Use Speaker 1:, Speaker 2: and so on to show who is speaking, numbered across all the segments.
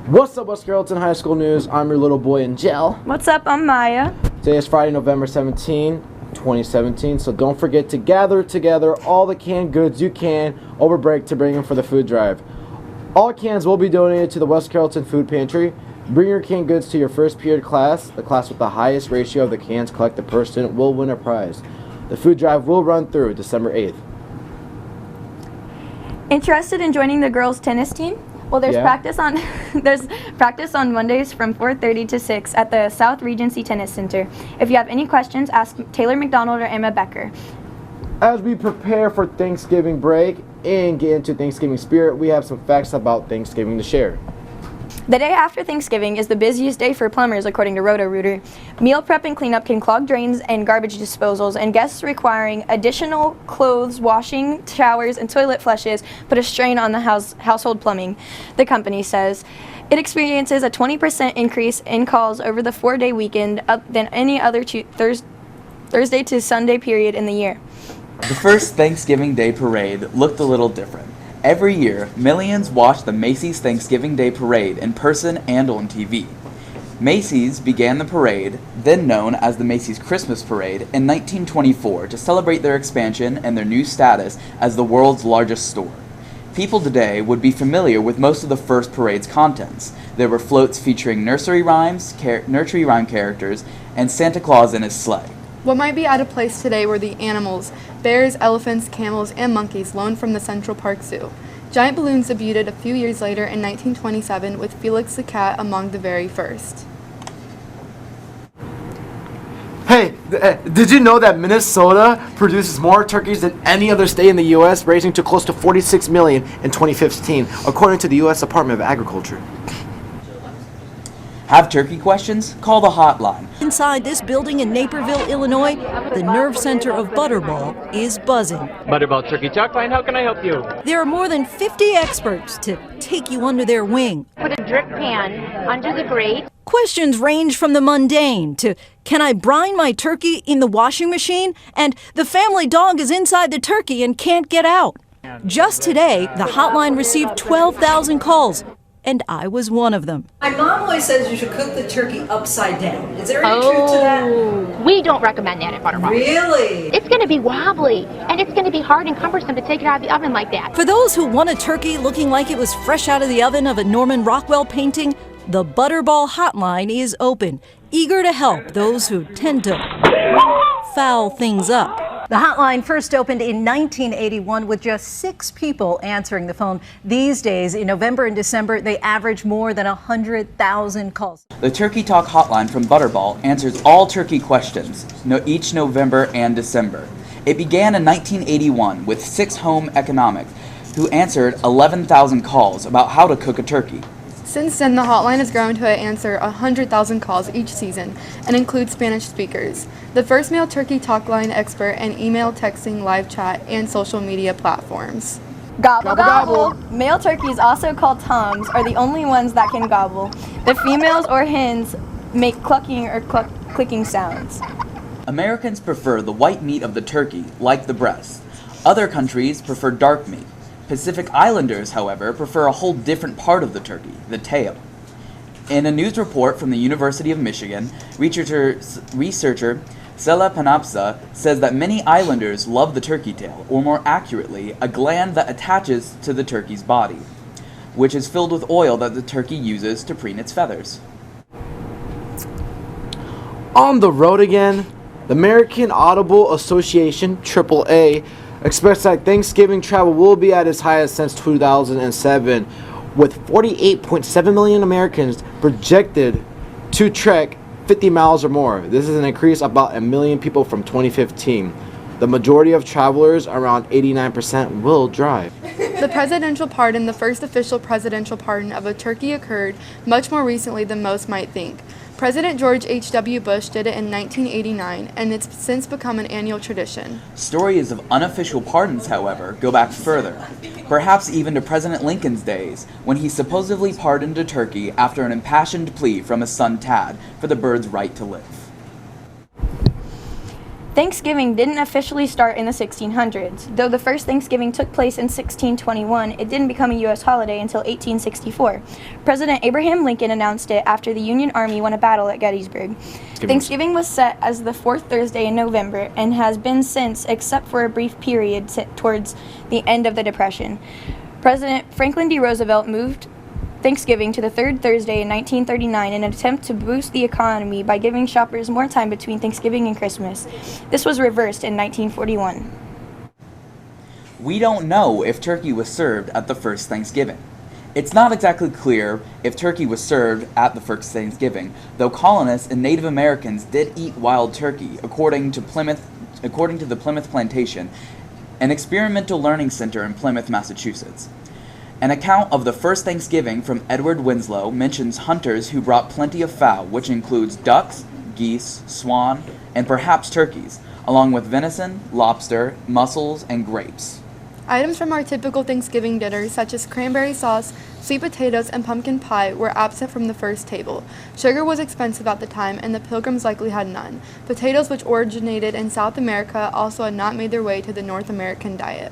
Speaker 1: What's up, West Carrollton High School News? I'm your little boy Angel.
Speaker 2: What's up? I'm Maya.
Speaker 1: Today is Friday, November 17, 2017, so don't forget to gather together all the canned goods you can over break to bring in for the food drive. All cans will be donated to the West Carrollton Food Pantry. Bring your canned goods to your first period class. The class with the highest ratio of the cans collected per student will win a prize. The food drive will run through December 8th.
Speaker 2: Interested in joining the girls' tennis team? Well, there's practice on Mondays from 4:30 to 6 at the South Regency Tennis Center. If you have any questions, ask Taylor McDonald or Emma Becker.
Speaker 1: As we prepare for Thanksgiving break and get into Thanksgiving spirit, we have some facts about Thanksgiving to share.
Speaker 2: The day after Thanksgiving is the busiest day for plumbers, according to Roto-Rooter. Meal prep and cleanup can clog drains and garbage disposals, and guests requiring additional clothes washing, showers, and toilet flushes put a strain on the household plumbing, the company says. It experiences a 20% increase in calls over the 4-day weekend than any other Thursday to Sunday period in the year.
Speaker 3: The first Thanksgiving Day parade looked a little different. Every year, millions watch the Macy's Thanksgiving Day Parade in person and on TV. Macy's began the parade, then known as the Macy's Christmas Parade, in 1924 to celebrate their expansion and their new status as the world's largest store. People today would be familiar with most of the first parade's contents. There were floats featuring nursery rhyme characters, and Santa Claus in his sleigh.
Speaker 4: What might be out of place today were the animals: bears, elephants, camels, and monkeys loaned from the Central Park Zoo. Giant balloons debuted a few years later in 1927 with Felix the cat among the very first.
Speaker 1: Hey, did you know that Minnesota produces more turkeys than any other state in the U.S., raising to close to 46 million in 2015, according to the U.S. Department of Agriculture?
Speaker 3: Have turkey questions? Call the hotline.
Speaker 5: Inside this building in Naperville, Illinois, the nerve center of Butterball is buzzing.
Speaker 6: Butterball Turkey Talk Line, how can I help you?
Speaker 5: There are more than 50 experts to take you under their wing.
Speaker 7: Put a drip pan under the grate.
Speaker 5: Questions range from the mundane to, can I brine my turkey in the washing machine? And the family dog is inside the turkey and can't get out. Just today, the hotline received 12,000 calls. And I was one of them.
Speaker 8: My mom always says you should cook the turkey upside down. Is there any truth to that?
Speaker 7: We don't recommend that at Butterball.
Speaker 8: Really?
Speaker 7: It's going to be wobbly, and it's going to be hard and cumbersome to take it out of the oven like that.
Speaker 5: For those who want a turkey looking like it was fresh out of the oven of a Norman Rockwell painting, the Butterball hotline is open, eager to help those who tend to foul things up.
Speaker 9: The hotline first opened in 1981 with just 6 people answering the phone. These days, in November and December, they average more than 100,000 calls.
Speaker 3: The Turkey Talk hotline from Butterball answers all turkey questions, each November and December. It began in 1981 with 6 home economics who answered 11,000 calls about how to cook a turkey.
Speaker 4: Since then, the hotline has grown to answer 100,000 calls each season and includes Spanish speakers. The first male turkey talk line expert and email, texting, live chat, and social media platforms.
Speaker 2: Gobble, gobble. Male turkeys, also called toms, are the only ones that can gobble. The females or hens make clucking or clicking sounds.
Speaker 3: Americans prefer the white meat of the turkey, like the breast. Other countries prefer dark meat. Pacific Islanders, however, prefer a whole different part of the turkey, the tail. In a news report from the University of Michigan, researcher Sela Panapsa says that many islanders love the turkey tail, or more accurately, a gland that attaches to the turkey's body, which is filled with oil that the turkey uses to preen its feathers.
Speaker 1: On the road again, the American Audible Association, AAA, expects that Thanksgiving travel will be at its highest since 2007, with 48.7 million Americans projected to trek 50 miles or more. This is an increase of about 1 million people from 2015. The majority of travelers, around 89%, will drive.
Speaker 4: The presidential pardon, the first official presidential pardon of a turkey, occurred much more recently than most might think. President George H.W. Bush did it in 1989, and it's since become an annual tradition.
Speaker 3: Stories of unofficial pardons, however, go back further, perhaps even to President Lincoln's days, when he supposedly pardoned a turkey after an impassioned plea from his son Tad for the bird's right to live.
Speaker 2: Thanksgiving didn't officially start in the 1600s. Though the first Thanksgiving took place in 1621, it didn't become a U.S. holiday until 1864. President Abraham Lincoln announced it after the Union Army won a battle at Gettysburg. Thanksgiving was set as the fourth Thursday in November and has been since, except for a brief period towards the end of the Depression. President Franklin D. Roosevelt moved Thanksgiving to the third Thursday in 1939 in an attempt to boost the economy by giving shoppers more time between Thanksgiving and Christmas. This was reversed in 1941.
Speaker 3: We don't know if turkey was served at the first Thanksgiving. It's not exactly clear if turkey was served at the first Thanksgiving, though colonists and Native Americans did eat wild turkey, according to the Plymouth Plantation, an experimental learning center in Plymouth, Massachusetts. An account of the first Thanksgiving from Edward Winslow mentions hunters who brought plenty of fowl, which includes ducks, geese, swan, and perhaps turkeys, along with venison, lobster, mussels, and grapes.
Speaker 4: Items from our typical Thanksgiving dinners, such as cranberry sauce, sweet potatoes, and pumpkin pie, were absent from the first table. Sugar was expensive at the time, and the Pilgrims likely had none. Potatoes, which originated in South America, also had not made their way to the North American diet.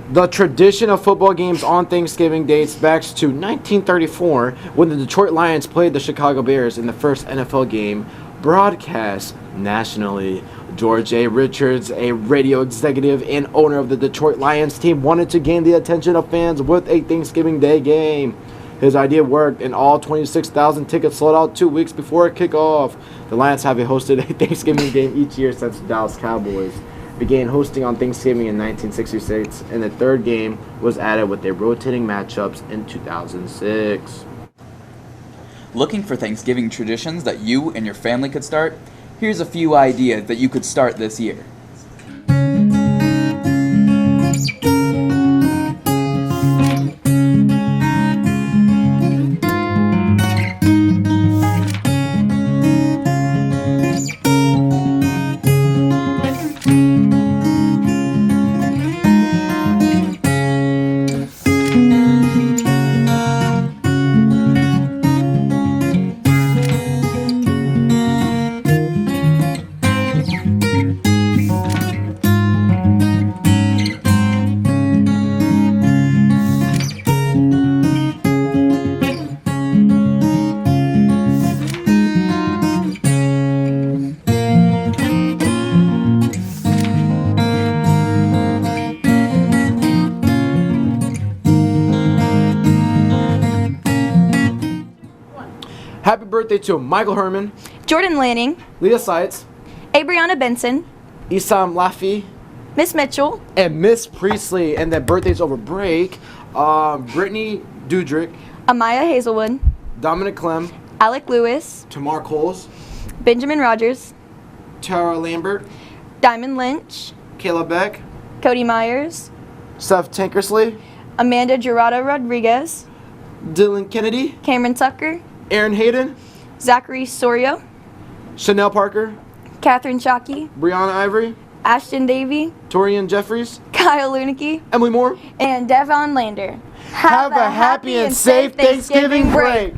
Speaker 1: The tradition of football games on Thanksgiving dates back to 1934 when the Detroit Lions played the Chicago Bears in the first NFL game broadcast nationally. George A. Richards, a radio executive and owner of the Detroit Lions team, wanted to gain the attention of fans with a Thanksgiving Day game. His idea worked, and all 26,000 tickets sold out 2 weeks before kickoff. The Lions have hosted a Thanksgiving game each year since the Dallas Cowboys began hosting on Thanksgiving in 1966, and the third game was added with their rotating matchups in 2006.
Speaker 3: Looking for Thanksgiving traditions that you and your family could start? Here's a few ideas that you could start this year.
Speaker 1: Happy birthday to Michael Herman,
Speaker 2: Jordan Lanning,
Speaker 1: Leah Seitz,
Speaker 2: Abrianna Benson,
Speaker 1: Isam Laffy,
Speaker 2: Miss Mitchell,
Speaker 1: and Miss Priestley. And their birthdays over break. Brittany Dudrick,
Speaker 2: Amaya Hazelwood,
Speaker 1: Dominic Clem,
Speaker 2: Alec Lewis,
Speaker 1: Tamar Coles,
Speaker 2: Benjamin Rogers,
Speaker 1: Tara Lambert,
Speaker 2: Diamond Lynch,
Speaker 1: Kayla Beck,
Speaker 2: Cody Myers,
Speaker 1: Seth Tankersley,
Speaker 2: Amanda Gerardo Rodriguez,
Speaker 1: Dylan Kennedy,
Speaker 2: Cameron Tucker,
Speaker 1: Aaron Hayden,
Speaker 2: Zachary Sorio,
Speaker 1: Chanel Parker,
Speaker 2: Catherine Shockey,
Speaker 1: Brianna Ivory,
Speaker 2: Ashton Davey,
Speaker 1: Torian Jeffries,
Speaker 2: Kyle Lunicky,
Speaker 1: Emily Moore.
Speaker 2: and Devon Lander.
Speaker 1: Have a happy and safe Thanksgiving break.